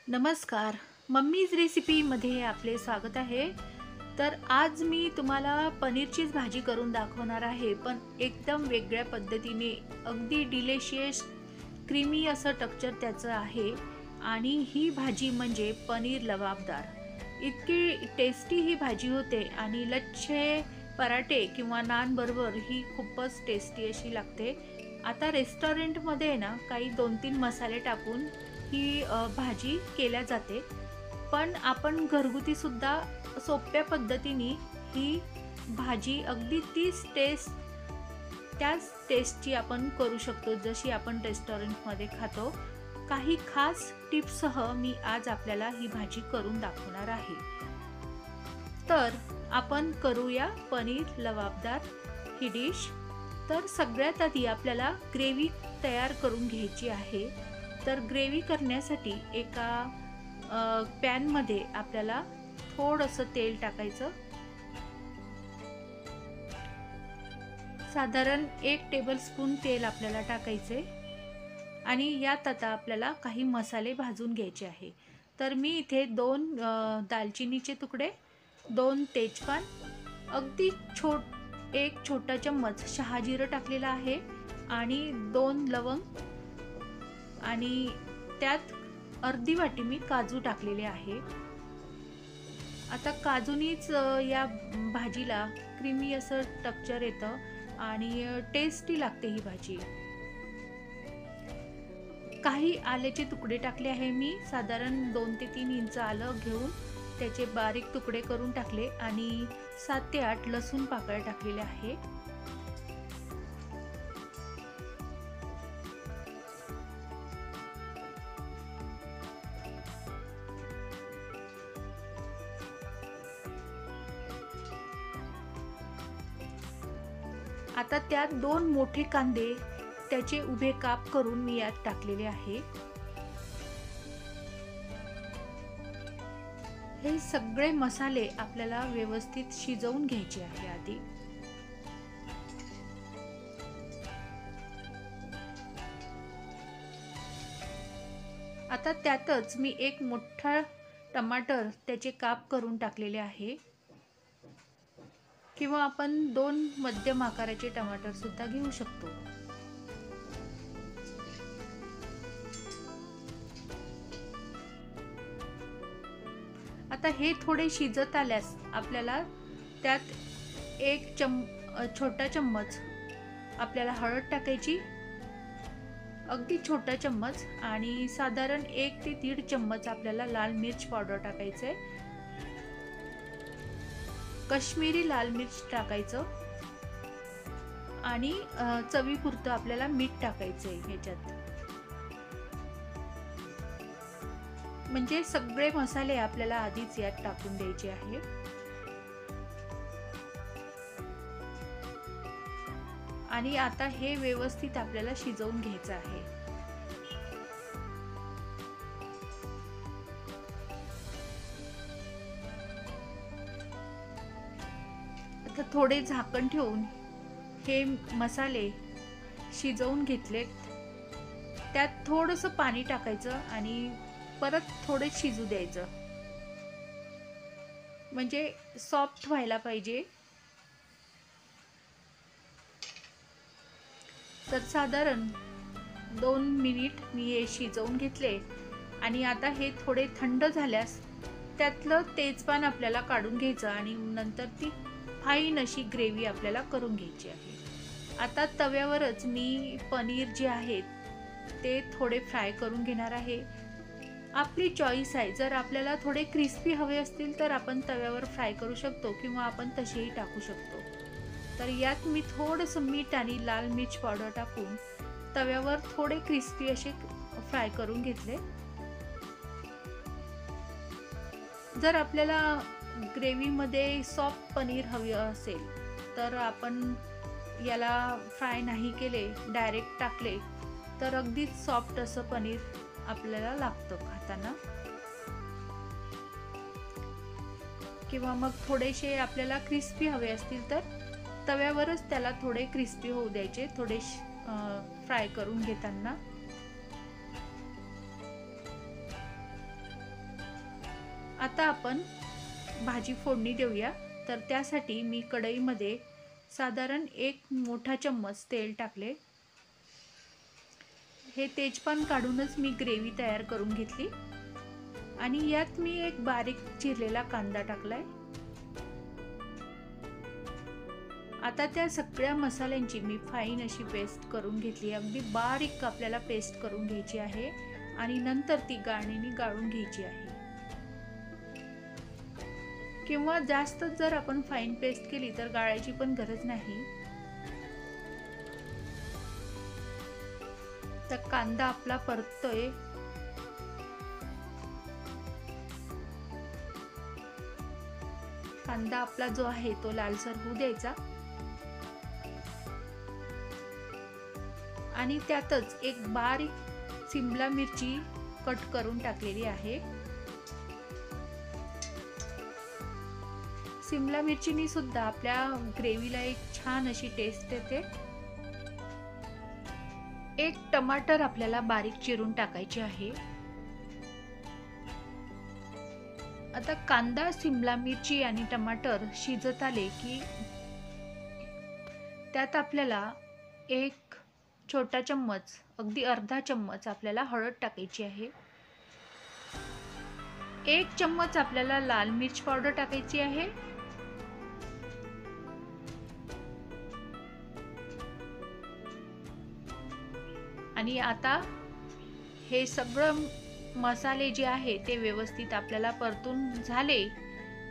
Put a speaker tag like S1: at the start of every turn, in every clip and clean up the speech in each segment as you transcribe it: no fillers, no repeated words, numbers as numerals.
S1: नमस्कार. मम्मीज रेसिपीमध्ये आपले स्वागत आहे. तर आज मी तुम्हाला पनीरचीच भाजी करून दाखवणार आहे, पण एकदम वेगळ्या पद्धतीने. अगदी डिलिशियस क्रीमी असं टेक्स्चर त्याचं आहे आणि ही भाजी म्हणजे पनीर लबाबदार. इतकी टेस्टी ही भाजी होते आणि लच्छे पराठे किंवा नान बरोबर ही खूपच टेस्टी अशी लागते. आता रेस्टॉरंटमध्ये ना काही 2-3 मसाले टाकून ही भाजी केल्या जाते, पण आपण घरगुती सुद्धा सोप्या पद्धतीने ही भाजी अगदी त्याच टेस्टची आपण करू शकतो जशी आपण रेस्टॉरंटमध्ये खातो. काही खास टिप्ससह मी आज आपल्याला ही भाजी करून दाखवणार आहे. तर आपण करूया पनीर लबाबदार ही डिश. तर सगळ्यात आधी आपल्याला ग्रेव्ही तयार करून घ्यायची आहे. तर ग्रेव्ही करण्यासाठी एका पॅनमध्ये आपल्याला थोडंसं तेल टाकायचं. साधारण 1 टेबलस्पून तेल आपल्याला टाकायचे आणि यात आता आपल्याला काही मसाले भाजून घ्यायचे आहे. तर मी इथे 2 दालचिनीचे तुकडे, 2 तेजपान, अगदी एक छोटा चम्मच शहाजिरं टाकलेला आहे आणि 2 लवंग आणि त्यात अर्धी वाटी मी काजू टाकलेले आहे. आता काजूनीच या भाजीला क्रीमी असं टेक्स्चर येतं आणि टेस्टी लागते ही भाजी. काही आल्याचे तुकडे टाकले आहे मी. साधारण 2 ते 3 इंच आलं घेऊन त्याचे बारीक तुकडे करून टाकले आणि 7 ते 8 लसूण पाकळ्या टाकलेल्या आहे. आता त्यात 2 मोठे कांदे त्याचे उभे काप करून मी यात टाकलेले आहे. हे सगळे मसाले आपल्याला व्यवस्थित शिजवून घ्यायचे आहे आधी. आता त्यातच मी एक मोठा टमाटर त्याचे काप करून टाकलेले आहे, किंवा आपण 2 मध्यम आकाराचे टमाटर सुद्धा घेऊ शकतो. आता हे थोडे शिजत आल्यास आपल्याला त्यात छोटा चम्मच आपल्याला हळद टाकायची, अगदी छोटा चम्मच, आणि साधारण 1 ते 1.5 चम्मच आपल्याला लाल मिर्च पावडर टाकायचे. काश्मीरी लाल मिर्च टाकायचं आणि चवीपुरतं आपल्याला मीठ टाकायचंय ह्याच्यात. म्हणजे सगळे मसाले आपल्याला आधीच यात टाकून द्यायचे आहे. आणि आता हे व्यवस्थित आपल्याला शिजवून घ्यायचं आहे. आता थोडे झाकण ठेवून हे मसाले शिजवून घेतलेत. त्यात थोडंसं पाणी टाकायचं आणि परत थोडे शिजू द्यायचं, म्हणजे सॉफ्ट व्हायला पाहिजे. तर साधारण 2 मिनिट मी हे शिजवून घेतले आणि आता हे थोडे थंड झाल्यास त्यातलं तेजपान आपल्याला काढून घ्यायचं आणि नंतर ती फाईन अशी ग्रेव्ही आपल्याला करून घ्यायची आहे. आता तव्यावरच मी पनीर जे आहे ते थोडे फ्राय करून घेणार आहे. आपली चॉईस आहे. जर आपल्याला थोडे क्रिस्पी हवे असतील तर आपण तव्यावर फ्राय करू शकतो किंवा आपण तसेही टाकू शकतो. तर यात मी थोडंसं मीठ आणि लाल मिर्च पावडर टाकून तव्यावर थोडे क्रिस्पी असे फ्राय करून घेतले. जर आपल्याला ग्रेव्हीमध्ये सॉफ्ट पनीर हवे असेल तर आपण याला फ्राय नाही केले, डायरेक्ट टाकले तर अगदीच सॉफ्ट असं पनीर आपल्याला लागतं खाताना. किंवा मग थोडेसे आपल्याला क्रिस्पी हवे असतील तर तव्यावरच त्याला थोडे क्रिस्पी होऊ द्यायचे, थोडे फ्राय करून घेताना. आता आपण भाजी फोडणी देऊया. तर त्यासाठी मी कढईमध्ये साधारण 1 मोठा चम्मच तेल टाकले. हे तेजपान काढूनच मी ग्रेव्ही तयार करून घेतली आणि यात मी एक बारीक चिरलेला कांदा टाकलाय. आता त्या सगळ्या मसाल्यांची मी फाईन अशी पेस्ट करून घेतली. अगदी बारीक आपल्याला पेस्ट करून घ्यायची आहे आणि नंतर ती गाळणीने गाळून घ्यायची आहे. किंवा जास्त जर आपण फाईन पेस्ट केली तर गाळायची पण गरज नाही. तर कांदा आपला परततोय. कांदा आपला जो आहे तो लालसर होऊ द्यायचा आणि त्यातच एक बारीक सिमला मिरची कट करून टाकलेली आहे. सिमला मिरचीनी सुद्धा आपल्या ग्रेव्हीला एक छान अशी टेस्ट येते. एक टमाटर आपल्याला बारीक चिरून टाकायचे आहे. आता कांदा, सिमला मिरची आणि टमाटर शिजत आले की त्यात आपल्याला एक छोटा चम्मच, अगदी अर्धा चम्मच आपल्याला हळद टाकायची आहे. 1 चम्मच आपल्याला लाल मिर्च पावडर टाकायची आहे. आणि आता हे सगळं मसाले जे आहे ते व्यवस्थित आपल्याला परतून झाले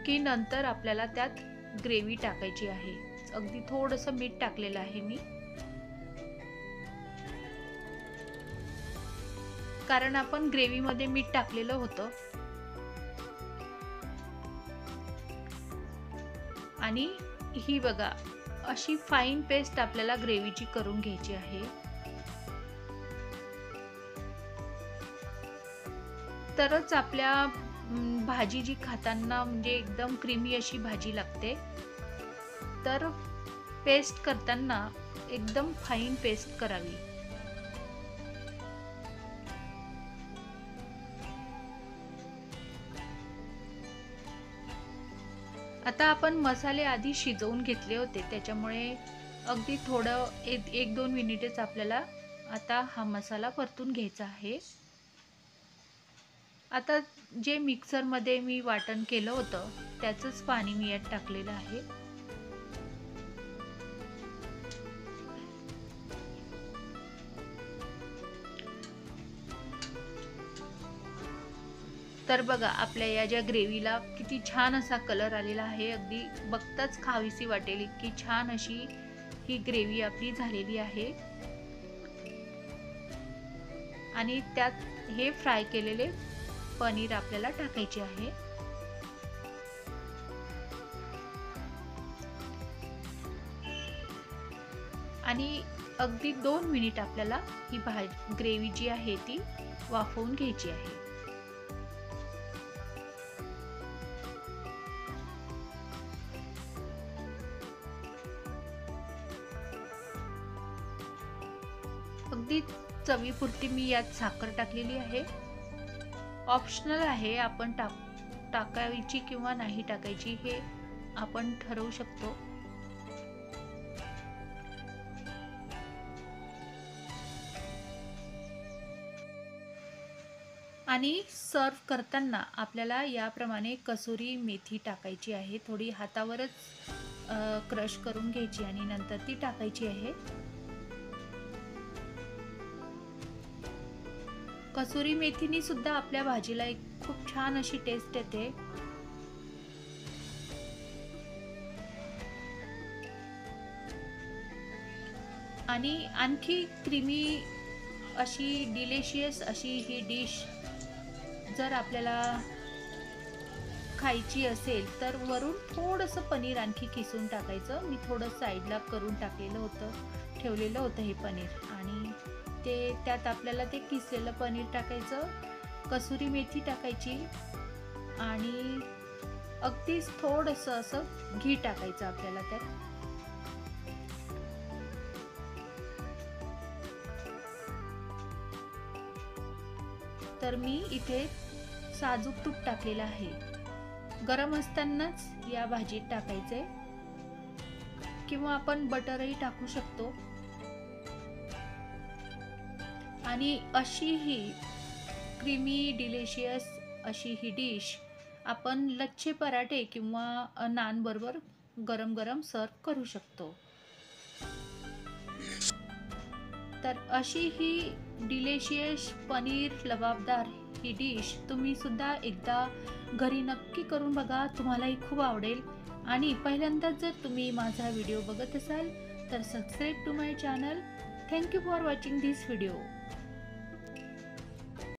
S1: की नंतर आपल्याला त्यात ग्रेव्ही टाकायची आहे. अगदी थोडंसं मीठ टाकलेलं आहे मी, कारण आपण ग्रेव्ही मध्ये मीठ टाकलेलं होतं. आणि ही बघा अशी फाईन पेस्ट आपल्याला ग्रेव्हीची करून घ्यायची आहे. तरच आपल्या भाजी जी खाताना म्हणजे एकदम क्रीमी अशी भाजी लागते. तर पेस्ट करताना एकदम फाईन पेस्ट करावी. आता आपण मसाले आधी शिजवून घेतले होते, त्याच्यामुळे अगदी थोडं 1-2 मिनिटेच आपल्याला आता हा मसाला परतून घ्यायचा आहे. आता जे मिक्सरमध्ये मी वाटण केलं होतं त्याचंच पाणी मी यात टाकलेलं आहे. तर बघा आपल्या या ज्या ग्रेव्हीला किती छान असा कलर आलेला आहे. अगदी बघताच खावीशी वाटेल इतकी छान अशी ही ग्रेव्ही आपली झालेली आहे. आणि त्यात हे फ्राय केलेले पनीर आपल्याला टाकायचे आहे. आणि अगदी 2 मिनिट आपल्याला ही ग्रेव्ही जी आहे ती वाफवून घ्यायची आहे. अगदी चवीपुरती मी यात साखर टाकलेली आहे. ऑप्शनल आहे, आपण टाकायची किंवा नाही टाकायची हे आपण ठरवू शकतो. आणि सर्व करताना आपल्याला याप्रमाणे कसुरी मेथी टाकायची आहे. थोडी हातावरच क्रश करून घ्यायची आणि नंतर ती टाकायची आहे. कसुरी मेथीनी सुद्धा आपल्या भाजीला एक खूप छान अशी टेस्ट येते. आणि आणखी क्रीमी अशी डिलिशियस अशी ही डिश जर आपल्याला खायची असेल तर वरून थोडंसं पनीर आणखी किसून टाकायचं. मी थोडं साईडला करून टाकलेलं होतं, ठेवलेलं होतं हे पनीर. आणि त्यात आपल्याला ते किसलेलं पनीर टाकायचं, कसुरी मेथी टाकायची आणि अगदीच थोडंसं असं घी टाकायचं आपल्याला त्यात. तर मी इथे साजूक तूप टाकलेलं आहे. गरम असतानाच या भाजीत टाकायचे किंवा आपण बटरही टाकू शकतो। आणि अशी ही क्रीमी डिलिशियस अशी ही डिश आपण लच्छे पराठे किंवा नान बरोबर गरम गरम सर्व करू शकतो। तर अशी ही डिलिशियस पनीर लबाबदार ही डिश तुम्ही सुद्धा एकदा घरी नक्की करून बघा, तुम्हालाही खूप आवडेल। आणि पहिल्यांदाच जर तुम्ही माझा व्हिडिओ बघत असाल तर subscribe to my channel. Thank you for watching this video.